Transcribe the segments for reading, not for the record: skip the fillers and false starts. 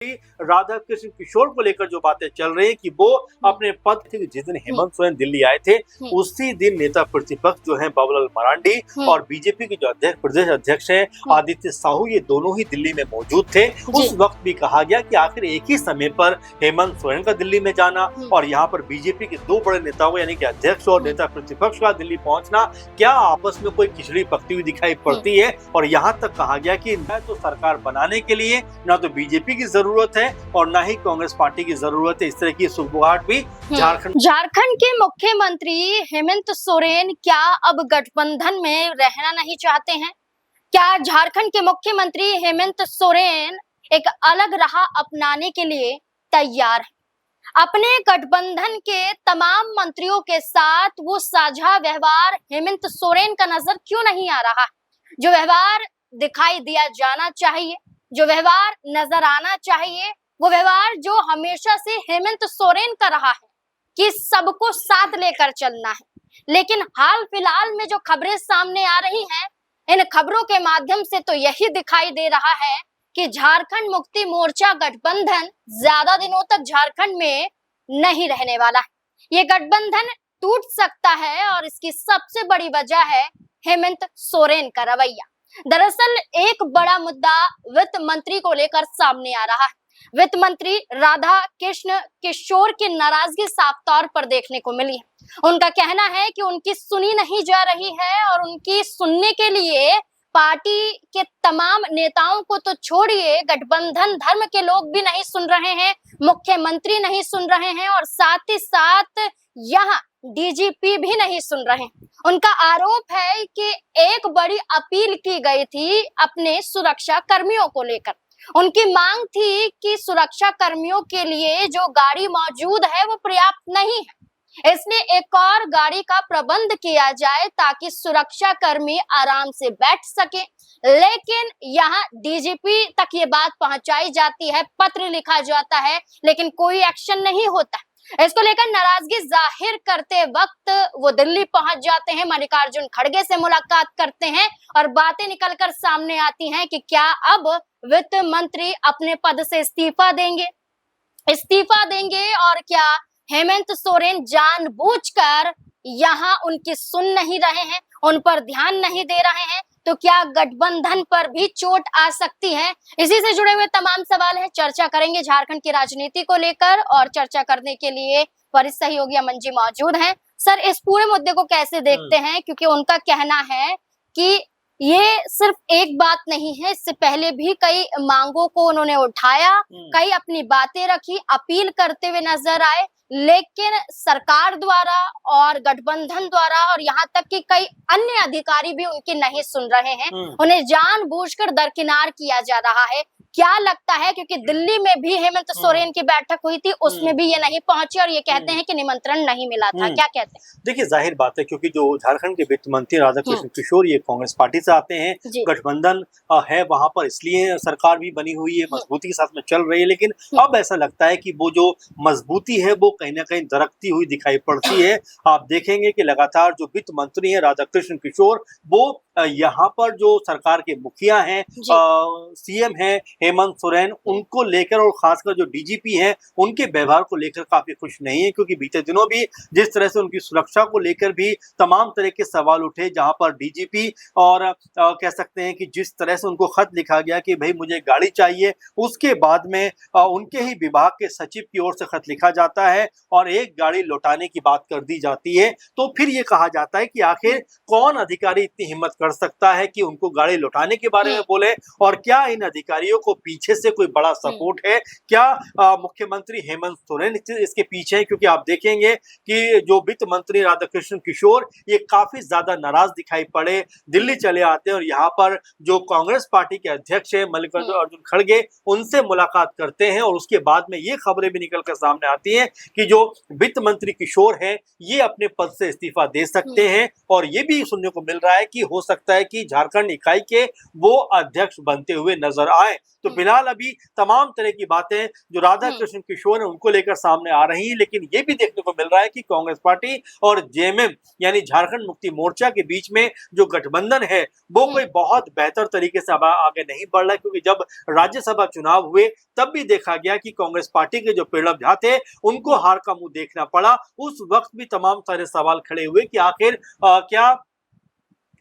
राधा कृष्ण किशोर को लेकर जो बातें चल रही है कि वो अपने पद थे, जिस दिन हेमंत सोरेन दिल्ली आए थे उसी दिन नेता प्रतिपक्ष जो हैं बाबूलाल मरांडी और बीजेपी के जो प्रदेश अध्यक्ष हैं आदित्य साहू, ये दोनों ही दिल्ली में मौजूद थे। उस वक्त भी कहा गया कि आखिर एक ही समय पर हेमंत सोरेन का दिल्ली में जाना और यहाँ पर बीजेपी के दो बड़े नेताओं यानी कि अध्यक्ष और नेता प्रतिपक्ष का दिल्ली पहुंचना, क्या आपस में कोई खिचड़ी पकती हुई दिखाई पड़ती है। और यहाँ तक कहा गया कि न तो सरकार बनाने के लिए न तो बीजेपी की जरूरत है और ना ही कांग्रेस पार्टी की जरूरत है। इस तरह की सुगबुगाहट भी झारखंड के मुख्यमंत्री हेमंत सोरेन क्या अब गठबंधन में रहना नहीं चाहते हैं? क्या झारखंड के मुख्यमंत्री हेमंत सोरेन एक अलग राह अपनाने के लिए तैयार है? अपने गठबंधन के तमाम मंत्रियों के साथ वो साझा व्यवहार हेमंत सोरेन का नजर क्यों नहीं आ रहा? जो व्यवहार दिखाई दिया जाना चाहिए, जो व्यवहार नजर आना चाहिए, वो व्यवहार जो हमेशा से हेमंत सोरेन का रहा है कि सबको साथ लेकर चलना है। लेकिन हाल फिलहाल में जो खबरें सामने आ रही हैं, इन खबरों के माध्यम से तो यही दिखाई दे रहा है कि झारखंड मुक्ति मोर्चा गठबंधन ज्यादा दिनों तक झारखंड में नहीं रहने वाला है। ये गठबंधन टूट सकता है और इसकी सबसे बड़ी वजह है हेमंत सोरेन का रवैया। दरअसल एक बड़ा मुद्दा वित्त मंत्री को लेकर सामने आ रहा है। वित्त मंत्री राधा कृष्ण किशोर की नाराजगी साफ तौर पर देखने को मिली है। उनका कहना है कि उनकी सुनी नहीं जा रही है और उनकी सुनने के लिए पार्टी के तमाम नेताओं को तो छोड़िए, गठबंधन धर्म के लोग भी नहीं सुन रहे हैं, मुख्यमंत्री नहीं सुन रहे हैं और साथ ही साथ यहाँ डीजीपी भी नहीं सुन रहे हैं। उनका आरोप है कि एक बड़ी अपील की गई थी अपने सुरक्षा कर्मियों को लेकर। उनकी मांग थी कि सुरक्षा कर्मियों के लिए जो गाड़ी मौजूद है वो पर्याप्त नहीं है, इसलिए एक और गाड़ी का प्रबंध किया जाए ताकि सुरक्षा कर्मी आराम से बैठ सके। लेकिन यहाँ डीजीपी तक ये बात पहुंचाई जाती है, पत्र लिखा जाता है, लेकिन कोई एक्शन नहीं होता। इसको लेकर नाराजगी जाहिर करते वक्त वो दिल्ली पहुंच जाते हैं, मल्लिकार्जुन खड़गे से मुलाकात करते हैं और बातें निकलकर सामने आती हैं कि क्या अब वित्त मंत्री अपने पद से इस्तीफा देंगे और क्या हेमंत सोरेन जानबूझकर यहाँ उनकी सुन नहीं रहे हैं, उन पर ध्यान नहीं दे रहे हैं, तो क्या गठबंधन पर भी चोट आ सकती है? इसी से जुड़े हुए तमाम सवाल हैं, चर्चा करेंगे झारखंड की राजनीति को लेकर और चर्चा करने के लिए वरिष्ठ सहयोगी अमन जी मौजूद हैं। सर, इस पूरे मुद्दे को कैसे देखते हैं? क्योंकि उनका कहना है कि ये सिर्फ एक बात नहीं है, इससे पहले भी कई मांगों को उन्होंने उठाया, कई अपनी बातें रखी, अपील करते हुए नजर आए, लेकिन सरकार द्वारा और गठबंधन द्वारा और यहाँ तक कि कई अन्य अधिकारी भी उनकी नहीं सुन रहे हैं। उन्हें जानबूझकर दरकिनार किया जा रहा है। क्या लगता है, क्योंकि दिल्ली में भी हेमंत सोरेन की बैठक हुई थी, उसमें भी ये नहीं पहुंचे और ये कहते हैं कि निमंत्रण नहीं मिला था, क्या कहते हैं? देखिए, जाहिर बात है क्योंकि जो झारखंड के वित्त मंत्री राधा कृष्ण किशोर ये कांग्रेस पार्टी से आते हैं, गठबंधन है वहां पर, इसलिए सरकार भी बनी हुई है, मजबूती के साथ में चल रही है। लेकिन अब ऐसा लगता है कि वो जो मजबूती है वो कहीं ना कहीं दरकती हुई दिखाई पड़ती है। आप देखेंगे कि लगातार जो वित्त मंत्री है राधा कृष्ण किशोर, वो यहाँ पर जो सरकार के मुखिया हैं, सीएम हैं हेमंत सोरेन, उनको लेकर और खासकर जो डीजीपी हैं उनके व्यवहार को लेकर काफी खुश नहीं है। क्योंकि बीते दिनों भी जिस तरह से उनकी सुरक्षा को लेकर भी तमाम तरह के सवाल उठे, जहां पर डीजीपी और कह सकते हैं कि जिस तरह से उनको खत लिखा गया कि भाई मुझे गाड़ी चाहिए, उसके बाद में उनके ही विभाग के सचिव की ओर से खत लिखा जाता है और एक गाड़ी लौटाने की बात कर दी जाती है। तो फिर ये कहा जाता है कि आखिर कौन अधिकारी इतनी हिम्मत कर सकता है कि उनको गाड़ी लौटाने के बारे में बोले, और क्या इन अधिकारियों को पीछे से कोई बड़ा सपोर्ट है? क्या मुख्यमंत्री हेमंत सोरेन इसके पीछे है? क्योंकि आप देखेंगे कि जो वित्त मंत्री राधाकृष्ण किशोर ये काफी ज्यादा नाराज दिखाई पड़े, दिल्ली चले आते हैं और यहाँ पर जो कांग्रेस पार्टी के अध्यक्ष है मल्लिकार्जुन खड़गे, उनसे मुलाकात करते हैं और उसके बाद में ये खबरें भी निकलकर सामने आती हैं कि जो वित्त मंत्री किशोर है ये अपने पद से इस्तीफा दे सकते हैं। और ये भी सुनने को मिल रहा है कि हो सकता सकता है कि झारखंड इकाई के वो अध्यक्ष बनते हुए नजर आए। तो फिलहाल अभी तमाम तरह की बातें जो राधा कृष्ण किशोर है उनको लेकर सामने आ रही हैं, लेकिन ये भी देखने को मिल रहा है कि कांग्रेस पार्टी और जेएमएम यानी झारखंड मुक्ति मोर्चा के बीच में जो गठबंधन है वो कोई बहुत बेहतर तरीके से आगे नहीं बढ़ रहा है, क्योंकि जब राज्यसभा चुनाव हुए तब भी देखा गया कि कांग्रेस पार्टी के जो प्रणब झा थे उनको हार का मुंह देखना पड़ा। उस वक्त भी तमाम सारे सवाल खड़े हुए कि आखिर क्या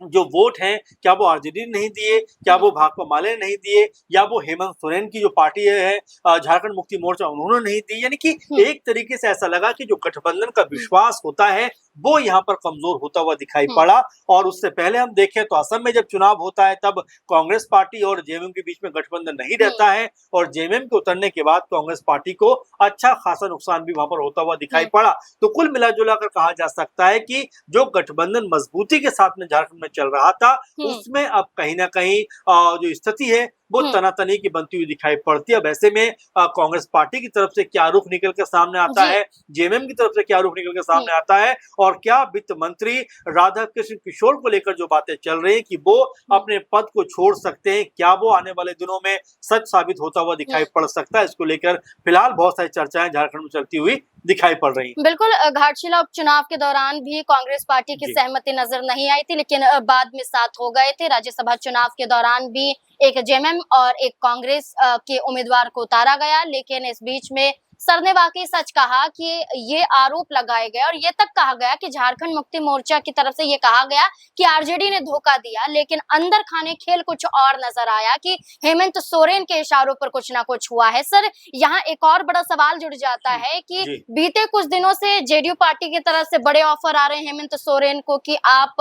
जो वोट हैं क्या वो आरजेडी ने नहीं दिए, क्या वो भाकपा माले ने नहीं दिए, या वो हेमंत सोरेन की जो पार्टी है झारखंड मुक्ति मोर्चा उन्होंने नहीं दी। यानी कि एक तरीके से ऐसा लगा कि जो गठबंधन का विश्वास होता है वो यहाँ पर कमजोर होता हुआ दिखाई पड़ा। और उससे पहले हम देखें तो असम में जब चुनाव होता है तब कांग्रेस पार्टी और जेएमएम के बीच में गठबंधन नहीं रहता है, और जेएमएम के उतरने के बाद कांग्रेस पार्टी को अच्छा खासा नुकसान भी वहां पर होता हुआ दिखाई पड़ा। तो कुल मिलाजुला कर कहा जा सकता है कि जो गठबंधन मजबूती के साथ में झारखंड में चल रहा था उसमें अब कहीं ना कहीं जो स्थिति है वो तनातनी की बनती हुई दिखाई पड़ती है। अब ऐसे में कांग्रेस पार्टी की तरफ से क्या रुख निकल कर सामने आता है, जेएमएम की तरफ से क्या रुख निकल कर सामने आता है, और क्या वित्त मंत्री राधा कृष्ण किशोर को लेकर जो बातें चल रही हैं कि वो अपने पद को छोड़ सकते हैं, क्या वो आने वाले दिनों में सच साबित होता हुआ दिखाई पड़ सकता है, इसको लेकर फिलहाल बहुत सारी चर्चाएं झारखंड में चलती हुई दिखाई पड़ रही हैं। बिल्कुल, घाटशिला उपचुनाव के दौरान भी कांग्रेस पार्टी की सहमति नजर नहीं आई थी, लेकिन बाद में साथ हो गए थे। राज्यसभा चुनाव के दौरान भी एक जेएमएम और एक कांग्रेस के उम्मीदवार को उतारा गया, लेकिन इस बीच में सर ने वाकई सच कहा कि ये आरोप लगाए गए और ये तक कहा गया कि झारखंड मुक्ति मोर्चा की तरफ से ये कहा गया कि आरजेडी ने धोखा दिया, लेकिन अंदर खाने खेल कुछ और नजर आया कि हेमंत सोरेन के इशारों पर कुछ ना कुछ हुआ है। सर, यहाँ एक और बड़ा सवाल जुड़ जाता है कि बीते कुछ दिनों से जेडीयू पार्टी की तरफ से बड़े ऑफर आ रहे हैं हेमंत सोरेन को कि आप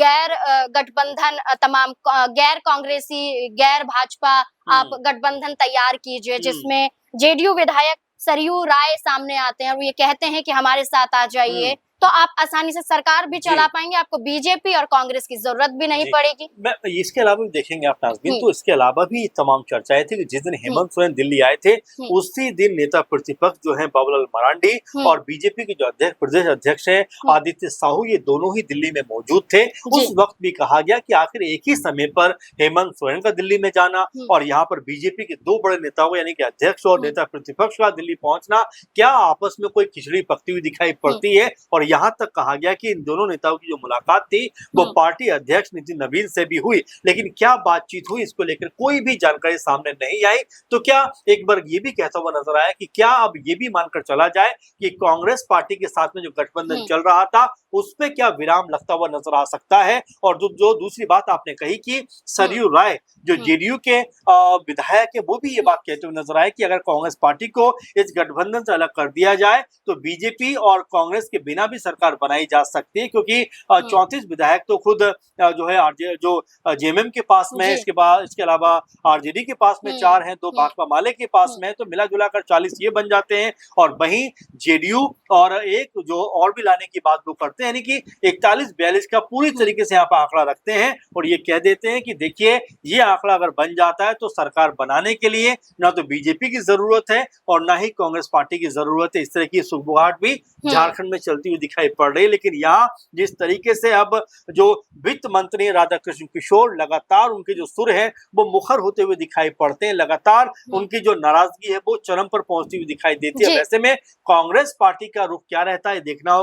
गैर गठबंधन तमाम गैर कांग्रेसी गैर भाजपा आप गठबंधन तैयार कीजिए, जिसमें जेडीयू विधायक सरयू राय सामने आते हैं और ये कहते हैं कि हमारे साथ आ जाइए, तो आप आसानी से सरकार भी चला पाएंगे, आपको बीजेपी और कांग्रेस की जरूरत भी नहीं पड़ेगी। मैं इसके अलावा भी देखेंगे आप नाज़रीन, तो इसके अलावा भी तमाम चर्चाएं थी कि जिस दिन हेमंत सोरेन दिल्ली आए थे उसी दिन नेता प्रतिपक्ष जो है बाबूलाल मरांडी और बीजेपी के जो अध्यक्ष प्रदेश अध्यक्ष हैं आदित्य साहू, ये दोनों ही दिल्ली में मौजूद थे। उस वक्त भी कहा गया कि आखिर एक ही समय पर हेमंत सोरेन का दिल्ली में जाना और यहाँ पर बीजेपी के दो बड़े नेताओं यानी कि अध्यक्ष और नेता प्रतिपक्ष का दिल्ली पहुंचना, क्या आपस में कोई खिचड़ी पकती हुई दिखाई पड़ती है। और यहाँ तक कहा गया कि इन दोनों नेताओं की जो मुलाकात थी वो पार्टी अध्यक्ष नितिन नवीन से भी हुई, लेकिन क्या बातचीत हुई इसको लेकर कोई भी जानकारी सामने नहीं आई। तो क्या एक बार ये भी कहता हुआ नजर आया कि क्या अब ये भी मानकर चला जाए कि कांग्रेस पार्टी के साथ में जो गठबंधन चल रहा था उस पे क्या विराम लगता हुआ नजर आ सकता है। और जो दूसरी बात आपने कही कि सरयू राय जो जेडीयू के विधायक है वो भी ये बात कहते हुए नजर आए कि अगर कांग्रेस पार्टी को इस गठबंधन से अलग कर दिया जाए तो बीजेपी और कांग्रेस के बिना भी सरकार बनाई जा सकती है, क्योंकि 34 विधायक तो खुद जो है जो जेएमएम के पास में है, इसके अलावा आरजेडी के पास में 4 हैं, 2 भाकपा माले के पास में, तो मिला जुला कर 40 ये बन जाते हैं। और वहीं जेडीयू और एक जो और भी लाने की बात वो करते हैं, यानी कि 41-42 का पूरी तरीके से यहाँ पर आंकड़ा रखते हैं और ये कह देते हैं कि देखिए ये आंकड़ा अगर बन जाता है तो सरकार बनाने के लिए ना तो बीजेपी की जरूरत है और ना ही कांग्रेस पार्टी की जरूरत है। इस तरह की सुगबुगाहट भी झारखंड में चलती हुई दिखाई पड़ रही है। लेकिन यहाँ जिस तरीके से अब जो वित्त मंत्री राधा कृष्ण किशोर लगातार उनके जो सुर है वो मुखर होते हुए दिखाई पड़ते हैं, लगातार उनकी जो नाराजगी है वो चरम पर पहुंचती हुई दिखाई देती है। वैसे में कांग्रेस पार्टी का रुख क्या रहता है देखना होगा।